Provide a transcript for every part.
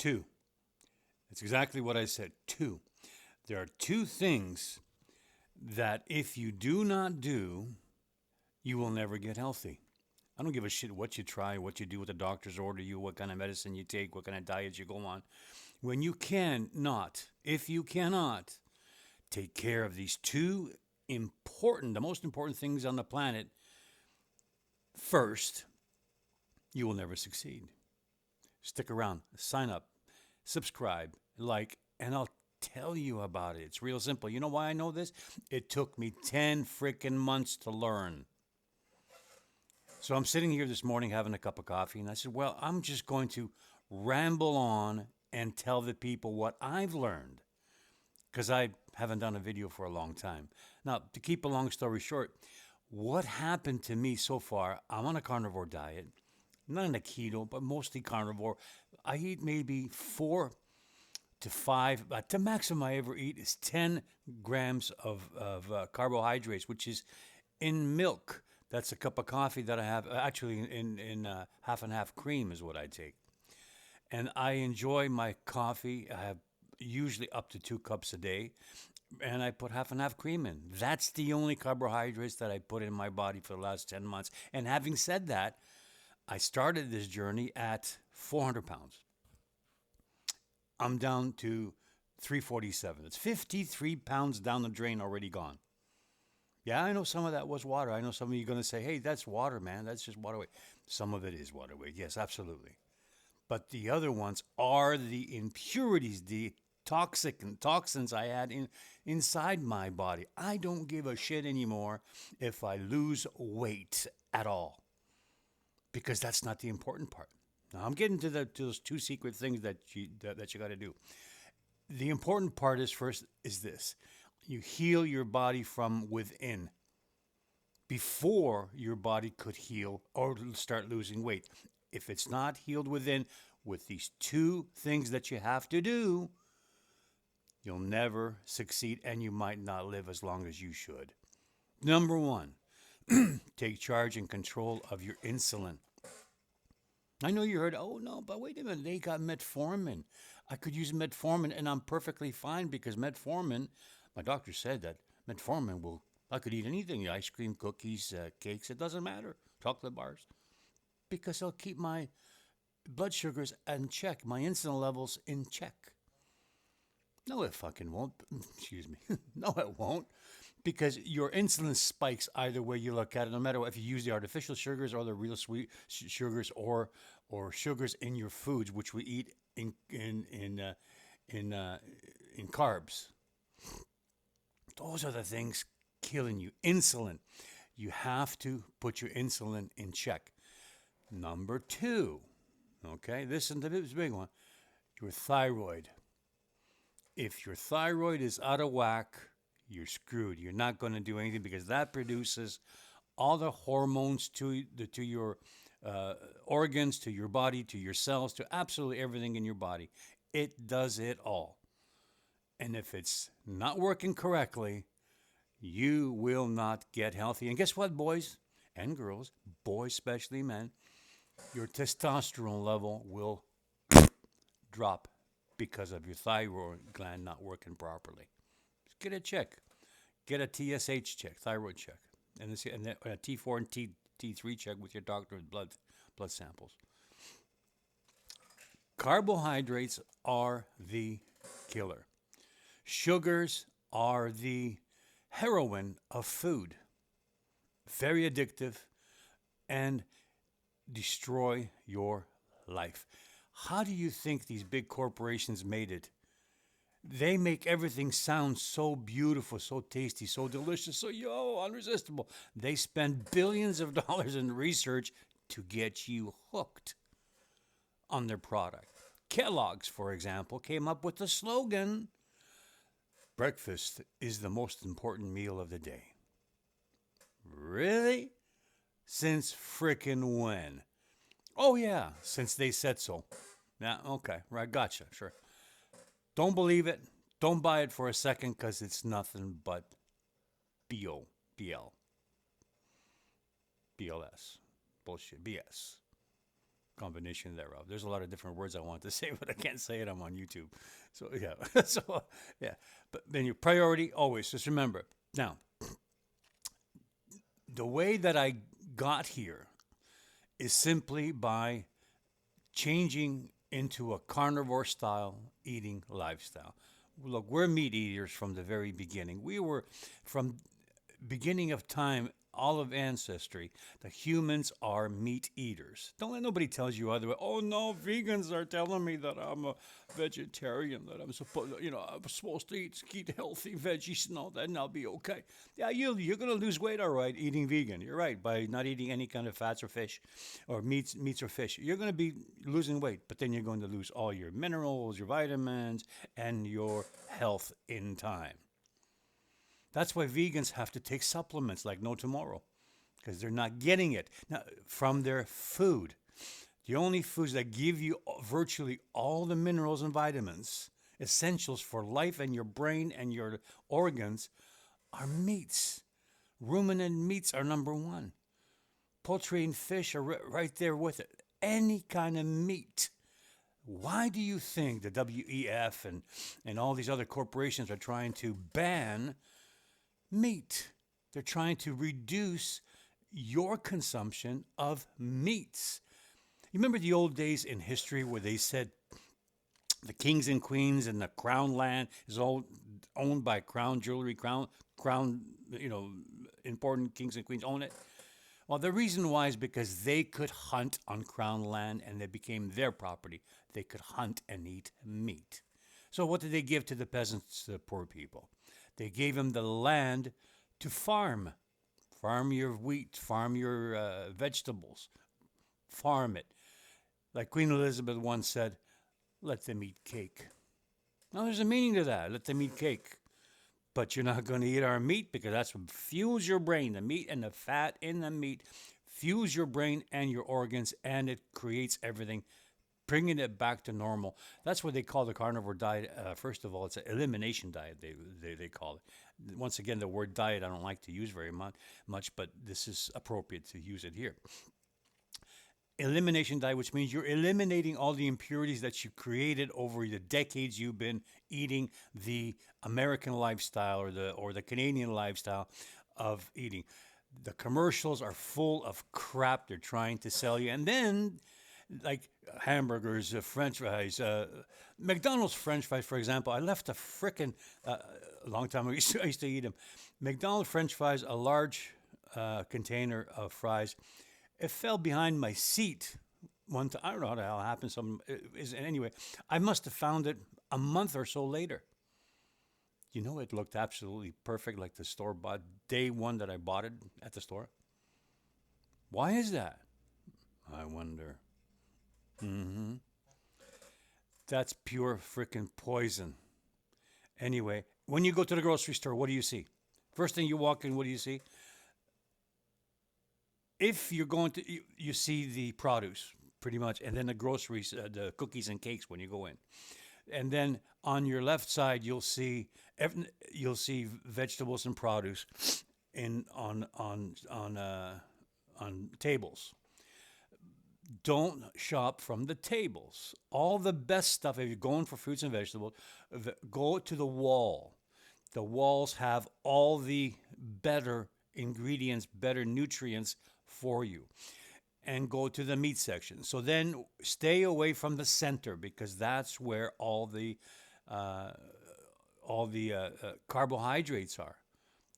Two. That's exactly what I said. Two. There are two things that if you do not do, you will never get healthy. I don't give a shit what you try, what you do, what the doctors order you, what kind of medicine you take, what kind of diet you go on. When you cannot, if you cannot take care of these two important, the most important things on the planet first, you will never succeed. Stick around, sign up, subscribe, like, and I'll tell you about it. It's real simple. You know why I know this? It took me 10 freaking months to learn. So I'm sitting here this morning having a cup of coffee, and I said, well, I'm just going to ramble on and tell the people what I've learned because I haven't done a video for a long time. Now, to keep a long story short, what happened to me so far, I'm on a carnivore diet, not on a keto, but mostly carnivore. I eat maybe 4 to 5, but the maximum I ever eat is 10 grams of carbohydrates, which is in milk. That's a cup of coffee that I have. Actually, in half and half cream is what I take. And I enjoy my coffee. I have usually up to 2 cups a day. And I put half and half cream in. That's the only carbohydrates that I put in my body for the last 10 months. And having said that, I started this journey at 400 pounds. I'm down to 347. It's 53 pounds down the drain, already gone. Yeah, I know some of that was water. I know some of you are going to say, hey, that's water, man. That's just water weight. Some of it is water weight. Yes, absolutely. But the other ones are the impurities, the toxic and toxins I had inside my body. I don't give a shit anymore if I lose weight at all because that's not the important part. Now I'm getting to those two secret things that you got to do. The important part is first is this: you heal your body from within before your body could heal or start losing weight. If it's not healed within with these two things that you have to do, you'll never succeed and you might not live as long as you should. Number one, take charge and control of your insulin. I know you heard, oh no, but wait a minute, they got metformin. I could use metformin and I'm perfectly fine because metformin, my doctor said that metformin will, I could eat anything, ice cream, cookies, cakes, it doesn't matter, chocolate bars, because it'll keep my blood sugars in check, my insulin levels in check. No, it fucking won't. Excuse me. No, it won't. Because your insulin spikes either way you look at it, no matter what, if you use the artificial sugars or the real sweet sugars or sugars in your foods, which we eat in carbs. Those are the things killing you. Insulin. You have to put your insulin in check. Number two, okay, listen to this big one, your thyroid. If your thyroid is out of whack, you're screwed. You're not going to do anything because that produces all the hormones to your organs, to your body, to your cells, to absolutely everything in your body. It does it all. And if it's not working correctly, you will not get healthy. And guess what, boys and girls, boys especially men, your testosterone level will drop because of your thyroid gland not working properly. Just get a check. Get a TSH check, thyroid check, and a T4 and T3 check with your doctor's blood samples. Carbohydrates are the killer. Sugars are the heroin of food. Very addictive and destroy your life. How do you think these big corporations made it? They make everything sound so beautiful, so tasty, so delicious, so unresistible. They spend billions of dollars in research to get you hooked on their product. Kellogg's, for example, came up with the slogan, breakfast is the most important meal of the day. Really? Since frickin' when? Oh yeah, since they said so. Yeah, okay, right, gotcha, sure. Don't believe it. Don't buy it for a second because it's nothing but BO, BL, BLS. Bullshit. BS. combination thereof. There's a lot of different words I want to say, but I can't say it. I'm on YouTube. So yeah. So yeah. But then your priority always just remember. Now, the way that I got here is simply by changing into a carnivore style eating lifestyle. Look, we're meat eaters from the very beginning. We were from beginning of time, all of ancestry, the humans are meat eaters. Don't let nobody tell you otherwise. Oh no, vegans are telling me that I'm a vegetarian, that I'm supposed to eat healthy veggies and all that, and I'll be okay. Yeah, you're gonna lose weight, all right, eating vegan. You're right, by not eating any kind of fats or fish, or meats or fish. You're gonna be losing weight, but then you're going to lose all your minerals, your vitamins, and your health in time. That's why vegans have to take supplements like no tomorrow because they're not getting it now, from their food. The only foods that give you virtually all the minerals and vitamins, essentials for life and your brain and your organs, are meats. Ruminant meats are number one. Poultry and fish are right there with it. Any kind of meat. Why do you think the WEF and all these other corporations are trying to ban meat? They're trying to reduce your consumption of meats. You remember the old days in history where they said the kings and queens and the crown land is all owned by crown jewelry, crown, important kings and queens own it? Well, the reason why is because they could hunt on crown land and it became their property. They could hunt and eat meat. So what did they give to the peasants, the poor people? They gave them the land to farm. Farm your wheat, farm your vegetables, farm it. Like Queen Elizabeth once said, let them eat cake. Now, there's a meaning to that. Let them eat cake. But you're not going to eat our meat because that's what fuels your brain. The meat and the fat in the meat fuels your brain and your organs, and it creates everything, bringing it back to normal. That's what they call the carnivore diet. First of all, it's an elimination diet, they call it. Once again, the word diet I don't like to use very much, but this is appropriate to use it here. Elimination diet, which means you're eliminating all the impurities that you created over the decades you've been eating the American lifestyle or the Canadian lifestyle of eating. The commercials are full of crap they're trying to sell you, and then like hamburgers, French fries, McDonald's French fries, for example. I left a frickin' a long time ago. I used to eat them. McDonald's French fries, a large container of fries. It fell behind my seat one time. I don't know how the hell it happened. Anyway, I must have found it a month or so later. It looked absolutely perfect, like the store bought day one that I bought it at the store. Why is that? I wonder. That's pure freaking poison. Anyway, when you go to the grocery store, what do you see? First thing you walk in, what do you see? If you're going to, you see the produce pretty much, and then the groceries, the cookies and cakes when you go in, and then on your left side you'll see vegetables and produce on tables. Don't shop from the tables. All the best stuff, if you're going for fruits and vegetables, go to the wall. The walls have all the better ingredients, better nutrients for you. And go to the meat section. So then stay away from the center because that's where all the carbohydrates are.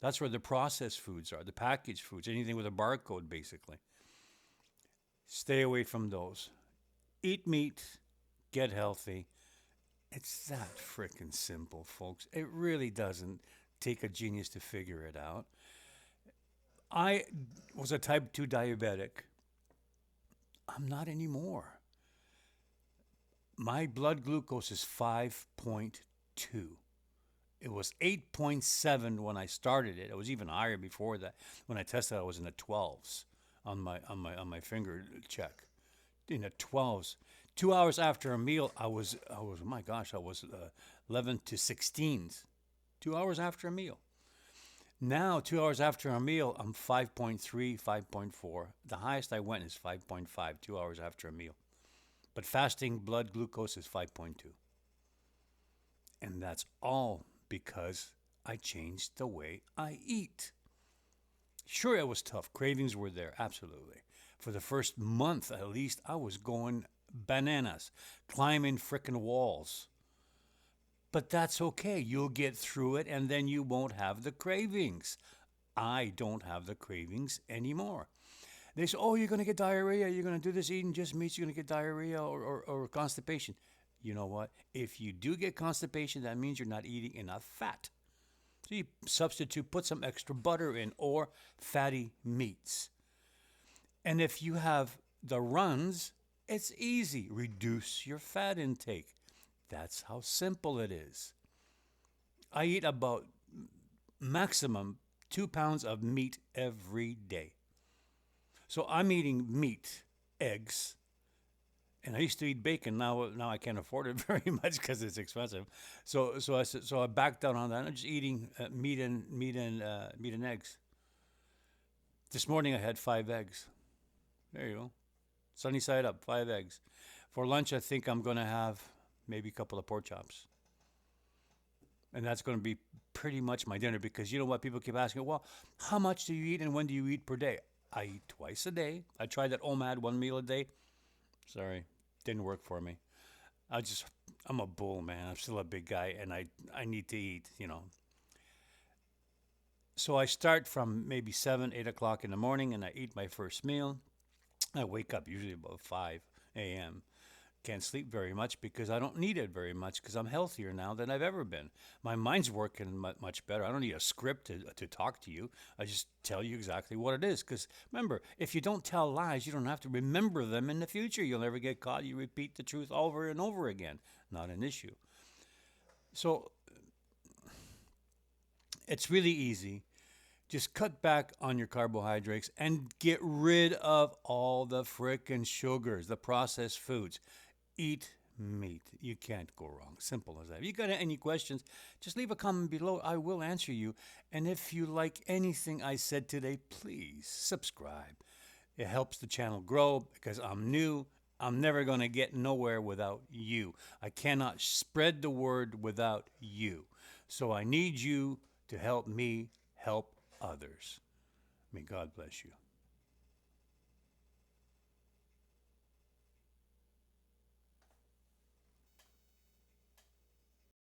That's where the processed foods are, the packaged foods, anything with a barcode basically. Stay away from those. Eat meat, get healthy. It's that freaking simple, folks. It really doesn't take a genius to figure it out. I was a type 2 diabetic. I'm not anymore. My blood glucose is 5.2. It was 8.7 when I started it. It was even higher before that. When I tested, I was in the 12s on my finger check. In the 12s. 2 hours after a meal, I was 11 to 16s. 2 hours after a meal. Now, 2 hours after a meal, I'm 5.3, 5.4. The highest I went is 5.5, 2 hours after a meal. But fasting blood glucose is 5.2. And that's all because I changed the way I eat. Sure, it was tough. Cravings were there, absolutely. For the first month at least, I was going bananas, climbing frickin' walls. But that's okay. You'll get through it and then you won't have the cravings. I don't have the cravings anymore. They say, oh, you're going to get diarrhea. You're going to do this eating just meats. You're going to get diarrhea or constipation. You know what? If you do get constipation, that means you're not eating enough fat. So you substitute, put some extra butter in or fatty meats. And if you have the runs, it's easy. Reduce your fat intake. That's how simple it is. I eat about maximum 2 pounds of meat every day. So I'm eating meat, eggs, and I used to eat bacon. Now I can't afford it very much because it's expensive. So I backed down on that. I'm just eating meat and eggs. This morning I had 5 eggs. There you go. Sunny side up, 5 eggs. For lunch, I think I'm going to have maybe a couple of pork chops. And that's going to be pretty much my dinner because you know what? People keep asking, well, how much do you eat and when do you eat per day? I eat twice a day. I tried that OMAD, 1 meal a day. Sorry, didn't work for me. I'm a bull, man. I'm still a big guy and I need to eat. So I start from maybe 7, 8 o'clock in the morning and I eat my first meal. I wake up usually about 5 a.m. Can't sleep very much because I don't need it very much because I'm healthier now than I've ever been. My mind's working much better. I don't need a script to talk to you. I just tell you exactly what it is. Because remember, if you don't tell lies, you don't have to remember them in the future. You'll never get caught. You repeat the truth over and over again. Not an issue. So it's really easy. Just cut back on your carbohydrates and get rid of all the frickin' sugars, the processed foods. Eat meat. You can't go wrong. Simple as that. If you got any questions, just leave a comment below. I will answer you. And if you like anything I said today, please subscribe. It helps the channel grow because I'm new. I'm never going to get nowhere without you. I cannot spread the word without you. So I need you to help me help others. May God bless you.